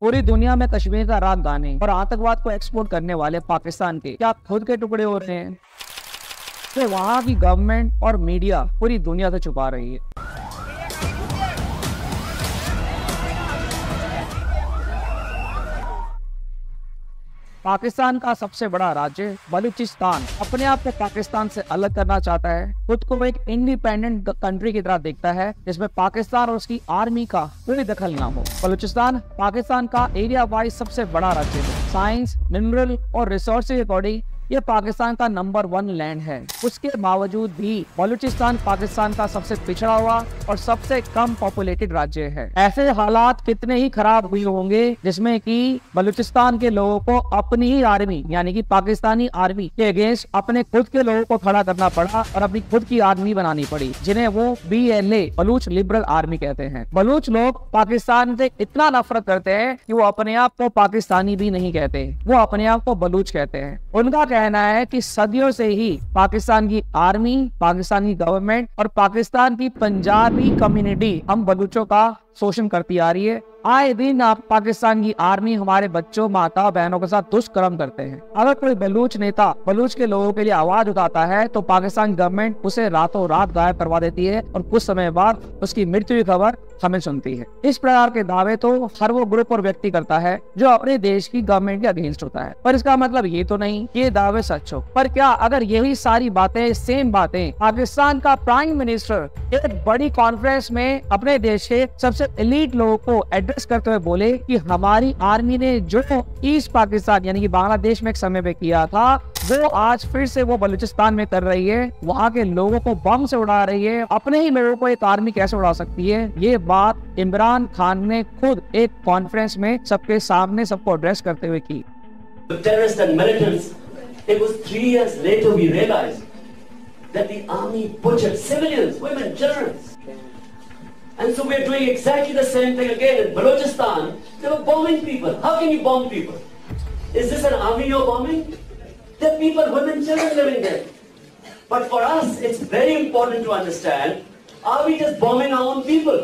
पूरी दुनिया में कश्मीर का राग गाने और आतंकवाद को एक्सपोर्ट करने वाले पाकिस्तान के क्या खुद के टुकड़े हो रहे हैं? तो वहाँ की गवर्नमेंट और मीडिया पूरी दुनिया से छुपा रही है। पाकिस्तान का सबसे बड़ा राज्य बलूचिस्तान अपने आप को पाकिस्तान से अलग करना चाहता है, खुद को एक इंडिपेंडेंट कंट्री की तरह देखता है जिसमें पाकिस्तान और उसकी आर्मी का कोई दखल ना हो। बलूचिस्तान पाकिस्तान का एरिया वाइज सबसे बड़ा राज्य है। साइंस, मिनरल और रिसोर्स के अकॉर्डिंग ये पाकिस्तान का नंबर 1 लैंड है। उसके बावजूद भी बलूचिस्तान पाकिस्तान का सबसे पिछड़ा हुआ और सबसे कम पॉपुलेटेड राज्य है। ऐसे हालात कितने ही खराब हुए होंगे जिसमें कि बलूचिस्तान के लोगों को अपनी ही आर्मी यानी कि पाकिस्तानी आर्मी के अगेंस्ट अपने खुद के लोगों को खड़ा करना पड़ा और अपनी खुद की आर्मी बनानी पड़ी, जिन्हें वो BLA बलूच लिबरल आर्मी कहते हैं। बलूच लोग पाकिस्तान से इतना नफरत करते हैं कि वो अपने आप को पाकिस्तानी भी नहीं कहते, वो अपने आप को बलूच कहते हैं। उनका कहना है कि सदियों से ही पाकिस्तान की आर्मी, पाकिस्तान की गवर्नमेंट और पाकिस्तान की पंजाबी कम्युनिटी हम बलूचों का शोषण करती आ रही है। आए दिन आप पाकिस्तान की आर्मी हमारे बच्चों, माता बहनों के साथ दुष्कर्म करते हैं। अगर कोई बलूच नेता बलूच के लोगों के लिए आवाज उठाता है तो पाकिस्तान गवर्नमेंट उसे रातों रात गायब करवा देती है और कुछ समय बाद उसकी मृत्यु की खबर हमें सुनती है। इस प्रकार के दावे तो हर वो ग्रुप और व्यक्ति करता है जो अपने देश की गवर्नमेंट के अगेंस्ट होता है, पर इसका मतलब ये तो नहीं कि ये दावे सच हो। पर क्या अगर यही सारी बातें, सेम बातें पाकिस्तान का प्राइम मिनिस्टर एक बड़ी कॉन्फ्रेंस में अपने देश के सबसे एलीट लोगों को एड्रेस करते हुए बोले कि हमारी आर्मी ने जो ईस्ट पाकिस्तान यानी कि बांग्लादेश में एक समय पे किया था वो आज फिर से वो बलूचिस्तान में कर रही है, वहाँ के लोगों को बम से उड़ा रही है, अपने ही लोगों को एक आर्मी कैसे उड़ा सकती है? ये बात इमरान खान ने खुद एक कॉन्फ्रेंस में सबके सामने सबको एड्रेस करते हुए की। Terrorists and militants, it was 3 years later we realized that the army butchered civilians, women, children. And so we're doing exactly the same thing again in Balochistan. They were bombing people. How can you bomb people? Is this an army you're bombing? There are people, women, children living there. But for us, it's very important to understand, are we just bombing our own people?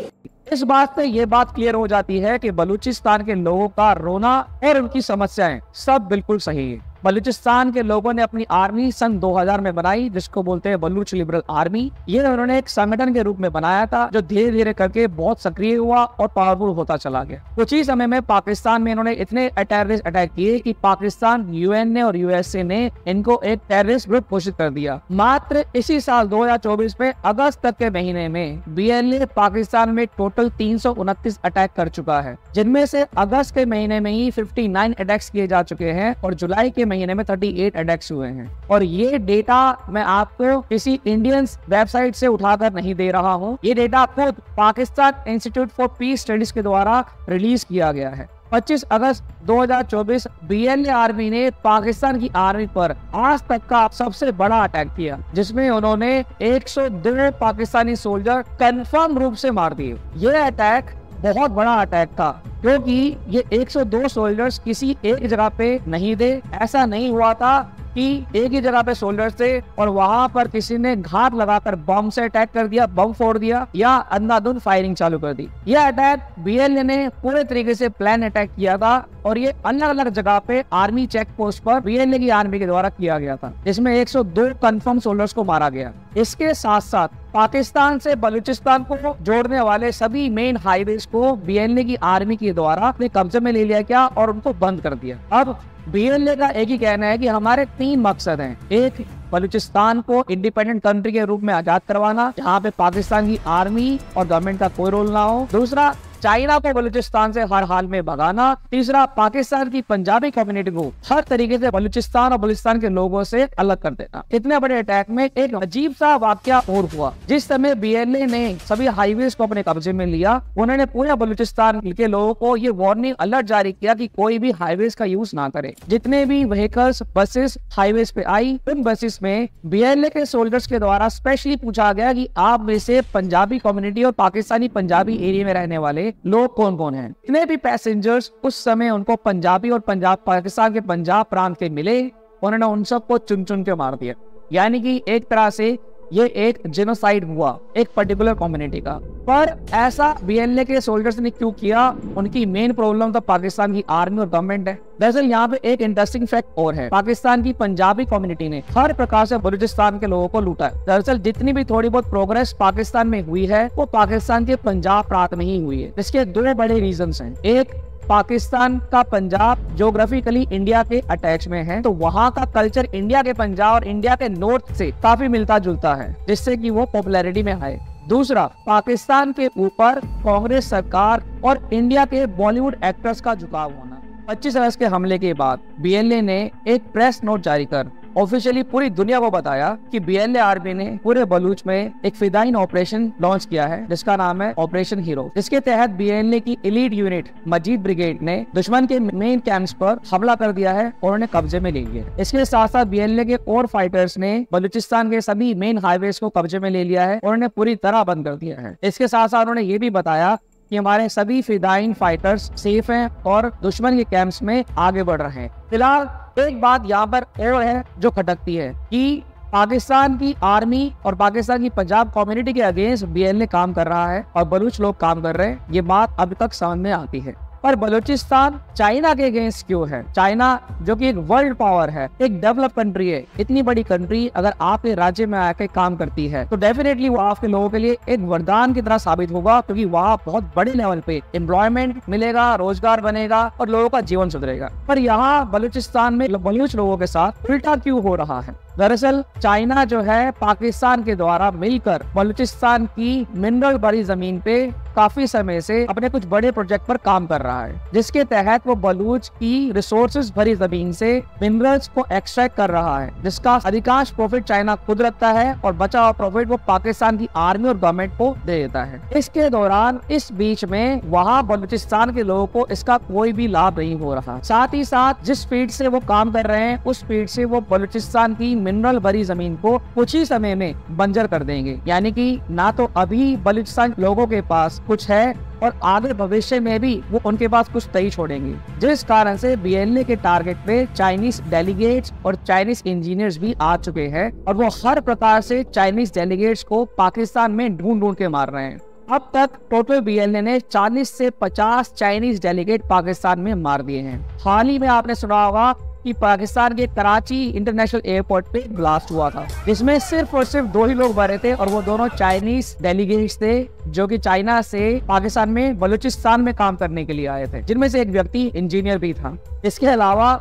इस बात से ये बात clear हो जाती है कि बलूचिस्तान के लोगों का रोना और उनकी समस्याएं सब बिल्कुल सही है। बलूचिस्तान के लोगों ने अपनी आर्मी सन 2000 में बनाई, जिसको बोलते हैं बलूच लिबरल आर्मी। ये उन्होंने एक संगठन के रूप में बनाया था जो धीरे धीरे करके बहुत सक्रिय हुआ और पावरफुल होता चला गया। कुछ ही समय में पाकिस्तान में इन्होंने इतने टेररिस्ट अटैक किए कि पाकिस्तान, UN ने और USA ने इनको एक टेररिस्ट ग्रुप घोषित कर दिया। मात्र इसी साल 2024 में अगस्त तक के महीने में BLA पाकिस्तान में टोटल 329 अटैक कर चुका है, जिनमें से अगस्त के महीने में ही 59 अटैक्स किए जा चुके हैं और जुलाई के महीने में 38 अटैक्स हुए हैं। और ये डेटा मैं आपको किसी इंडियन वेबसाइट से उठाकर नहीं दे रहा हूँ, ये डेटा खुद Pakistan institute for piece studies के द्वारा रिलीज किया गया है। 25 अगस्त 2024 BLA आर्मी ने पाकिस्तान की आर्मी पर आज तक का सबसे बड़ा अटैक किया, जिसमें उन्होंने 102 पाकिस्तानी सोल्जर कंफर्म रूप से मार दिए। ये अटैक बहुत बड़ा अटैक था क्योंकि ये 102 सोल्जर्स किसी एक जगह पे नहीं थे। ऐसा नहीं हुआ था कि एक ही जगह पे सोल्जर्स थे और वहां पर किसी ने घात लगाकर बम से अटैक कर दिया, बम फोड़ दिया या अंधाधुंध फायरिंग चालू कर दी। यह अटैक BLA ने पूरे तरीके से प्लान अटैक किया था और ये अलग अलग जगह पे आर्मी चेक पोस्ट पर BLA की आर्मी के द्वारा किया गया था, जिसमें 102 कंफर्म सोल्जर्स को मारा गया। इसके साथ साथ पाकिस्तान से बलूचिस्तान को जोड़ने वाले सभी मेन हाईवेज को BLA की आर्मी के द्वारा अपने कब्जे में ले लिया गया और उनको बंद कर दिया। अब BLA का एक ही कहना है कि हमारे 3 मकसद हैं। एक, बलूचिस्तान को इंडिपेंडेंट कंट्री के रूप में आजाद करवाना, जहाँ पे पाकिस्तान की आर्मी और गवर्नमेंट का कोई रोल ना हो। दूसरा, चाइना को बलूचिस्तान से हर हाल में भगाना। तीसरा, पाकिस्तान की पंजाबी कम्युनिटी को हर तरीके से बलूचिस्तान और बलूचिस्तान के लोगों से अलग कर देना। इतने बड़े अटैक में एक अजीब सा वाकया और हुआ। जिस समय BLA ने सभी हाईवेज को अपने कब्जे में लिया, उन्होंने पूरे बलूचिस्तान के लोगों को ये वार्निंग अलर्ट जारी किया कि कोई भी हाईवेज का यूज ना करे। जितने भी व्हीकल्स, बसेस हाईवेज पे आई, उन बसेस में BLA के सोल्जर्स के द्वारा स्पेशली पूछा गया कि आप में से पंजाबी कम्युनिटी और पाकिस्तानी पंजाबी एरिया में रहने वाले लोग कौन कौन हैं। इतने भी पैसेंजर्स उस समय उनको पंजाबी और पाकिस्तान के पंजाब प्रांत के मिले, उन्होंने उन सबको चुन चुन के मार दिया। यानी कि एक तरह से ये एक जेनोसाइड हुआ एक पर्टिकुलर कम्युनिटी का। पर ऐसा बीएलए के सोल्जर्स ने क्यों किया? उनकी मेन प्रॉब्लम तो पाकिस्तान की आर्मी और गवर्नमेंट है। दरअसल यहाँ पे एक इंटरेस्टिंग फैक्ट और है, पाकिस्तान की पंजाबी कम्युनिटी ने हर प्रकार से बलूचिस्तान के लोगों को लूटा है। दरअसल जितनी भी थोड़ी बहुत प्रोग्रेस पाकिस्तान में हुई है वो पाकिस्तान के पंजाब प्रांत में ही हुई है। इसके दो बड़े रीजंस हैं। एक, पाकिस्तान का पंजाब ज्योग्राफिकली इंडिया के अटैच में है, तो वहाँ का कल्चर इंडिया के पंजाब और इंडिया के नॉर्थ से काफी मिलता जुलता है, जिससे कि वो पॉपुलैरिटी में आए। दूसरा, पाकिस्तान के ऊपर कांग्रेस सरकार और इंडिया के बॉलीवुड एक्टर्स का झुकाव होना। 25 अगस्त के हमले के बाद बीएलए ने एक प्रेस नोट जारी कर ऑफिशियली पूरी दुनिया को बताया कि बीएलए आर्मी ने पूरे बलूच में एक फिदाइन ऑपरेशन लॉन्च किया है जिसका नाम है ऑपरेशन हीरो। जिसके तहत बीएलए की एलीट यूनिट मजीद ब्रिगेड ने दुश्मन के मेन कैंप्स पर हमला कर दिया है और उन्हें कब्जे में ले लिया। इसके साथ साथ बीएलए के और फाइटर्स ने बलूचिस्तान के सभी मेन हाईवेज को कब्जे में ले लिया है और उन्हें पूरी तरह बंद कर दिया है। इसके साथ साथ उन्होंने ये भी बताया कि हमारे सभी फिदाइन फाइटर्स सेफ हैं और दुश्मन के कैंप्स में आगे बढ़ रहे हैं। फिलहाल एक बात यहाँ पर और है जो खटकती है कि पाकिस्तान की आर्मी और पाकिस्तान की पंजाब कम्युनिटी के अगेंस्ट बीएलए काम कर रहा है और बलूच लोग काम कर रहे हैं। ये बात अभी तक समझ में आती है। पर बलूचिस्तान चाइना के अगेंस्ट क्यों है? चाइना जो कि एक वर्ल्ड पावर है, एक डेवलप कंट्री है, इतनी बड़ी कंट्री अगर आपके राज्य में आके काम करती है तो डेफिनेटली वो आपके लोगों के लिए एक वरदान की तरह साबित होगा, क्योंकि वहाँ बहुत बड़े लेवल पे एम्प्लॉयमेंट मिलेगा, रोजगार बनेगा और लोगों का जीवन सुधरेगा। पर यहाँ बलूचिस्तान में बलूच लोगों के साथ उल्टा क्यों हो रहा है? दरअसल चाइना जो है पाकिस्तान के द्वारा मिलकर बलूचिस्तान की मिनरल भरी जमीन पे काफी समय से अपने कुछ बड़े प्रोजेक्ट पर काम कर रहा है, जिसके तहत वो बलूच की रिसोर्सेज भरी जमीन से मिनरल्स को एक्सट्रैक्ट कर रहा है, जिसका अधिकांश प्रॉफिट चाइना खुद रखता है और बचा हुआ प्रॉफिट वो पाकिस्तान की आर्मी और गवर्नमेंट को दे देता है। इसके दौरान इस बीच में वहाँ बलूचिस्तान के लोगों को इसका कोई भी लाभ नहीं हो रहा। साथ ही साथ जिस स्पीड से वो काम कर रहे हैं उस स्पीड से वो बलूचिस्तान की मिनरल भरी जमीन को कुछ ही समय में बंजर कर देंगे। यानी कि ना तो अभी बलूचिस्तान लोगों के पास कुछ है और आगे भविष्य में भी वो उनके पास कुछ नहीं छोड़ेंगे, जिस कारण से बीएलए के टारगेट पे चाइनीज डेलीगेट्स और चाइनीज इंजीनियर्स भी आ चुके हैं और वो हर प्रकार से चाइनीज डेलीगेट्स को पाकिस्तान में ढूंढ के मार रहे हैं। अब तक टोटल बीएलए ने 40 से 50 चाइनीज डेलीगेट पाकिस्तान में मार दिए हैं। हाल ही में आपने सुना होगा कि पाकिस्तान के कराची इंटरनेशनल एयरपोर्ट पे ब्लास्ट हुआ था, जिसमें सिर्फ और सिर्फ 2 ही लोग मरे थे और वो दोनों चाइनीज डेलीगेट्स थे जो कि चाइना से पाकिस्तान में बलूचिस्तान में काम करने के लिए आए थे, जिनमें से एक व्यक्ति इंजीनियर भी था। इसके अलावा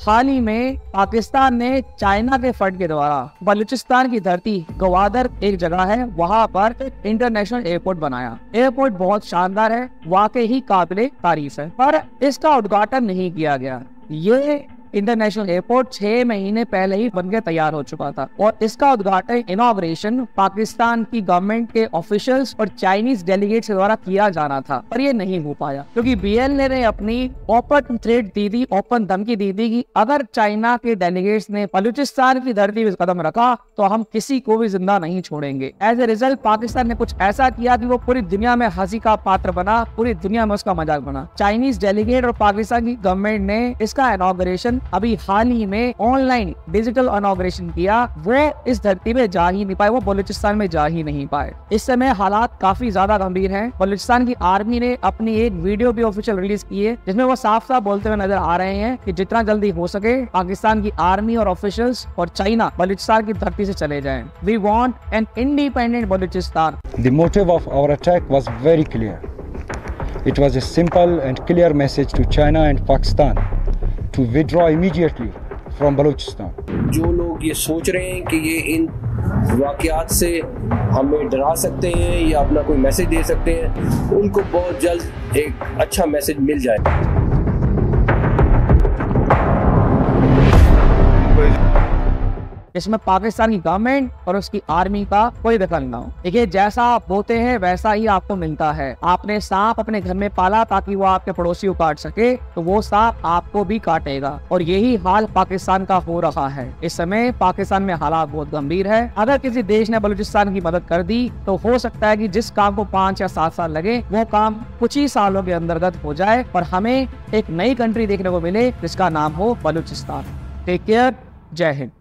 हाल ही में पाकिस्तान ने चाइना के फंड के द्वारा बलूचिस्तान की धरती गवादर एक जगह है वहां पर एक इंटरनेशनल एयरपोर्ट बनाया। एयरपोर्ट बहुत शानदार है, वाकई ही काबिले तारीफ है, पर इसका उद्घाटन नहीं किया गया। ये इंटरनेशनल एयरपोर्ट 6 महीने पहले ही बनकर तैयार हो चुका था और इसका उद्घाटन इनॉग्रेशन पाकिस्तान की गवर्नमेंट के ऑफिशियल्स और चाइनीज डेलीगेट्स द्वारा किया जाना था, पर ये नहीं हो पाया क्योंकि बीएलए ने अपनी ओपन थ्रेट दी थी, ओपन धमकी दी थी कि अगर चाइना के डेलीगेट्स ने बलूचिस्तान की धरती पर कदम रखा तो हम किसी को भी जिंदा नहीं छोड़ेंगे। एज ए रिजल्ट पाकिस्तान ने कुछ ऐसा किया कि वो पूरी दुनिया में हंसी का पात्र बना, पूरी दुनिया में उसका मजाक बना। चाइनीज डेलीगेट और पाकिस्तान की गवर्नमेंट ने इसका इनॉग्रेशन अभी हाल ही में ऑनलाइन डिजिटल इनॉग्रेशन किया। वो इस धरती में जा ही नहीं पाए, वो बलूचिस्तान में जा ही नहीं पाए। इस समय हालात काफी ज्यादा गंभीर हैं। बलूचिस्तान की आर्मी ने अपनी एक वीडियो भी ऑफिशियल रिलीज की है जिसमें वो साफ साफ बोलते हुए नजर आ रहे हैं कि जितना जल्दी हो सके पाकिस्तान की आर्मी और ऑफिशियल्स और चाइना बलूचिस्तान की धरती से चले जाएं। We want an independent Balochistan. The motive of our attack was very clear. It was a simple and clear message to China and Pakistan to withdraw immediately from Balochistan. जो लोग ये सोच रहे हैं कि ये इन वाक़यात से हमें डरा सकते हैं या अपना कोई मैसेज दे सकते हैं, उनको बहुत जल्द एक अच्छा मैसेज मिल जाएगा। इसमें पाकिस्तान की गवर्नमेंट और उसकी आर्मी का कोई दखल ना हो। देखिए, जैसा आप बोते हैं वैसा ही आपको मिलता है। आपने सांप अपने घर में पाला ताकि वो आपके पड़ोसी को काट सके, तो वो सांप आपको भी काटेगा और यही हाल पाकिस्तान का हो रहा है। इस समय पाकिस्तान में हालात बहुत गंभीर है। अगर किसी देश ने बलूचिस्तान की मदद कर दी तो हो सकता है कि जिस काम को 5 या 7 साल लगे वो काम कुछ ही सालों के अंतर्गत हो जाए और हमें एक नई कंट्री देखने को मिले जिसका नाम हो बलूचिस्तान। टेक केयर, जय हिंद।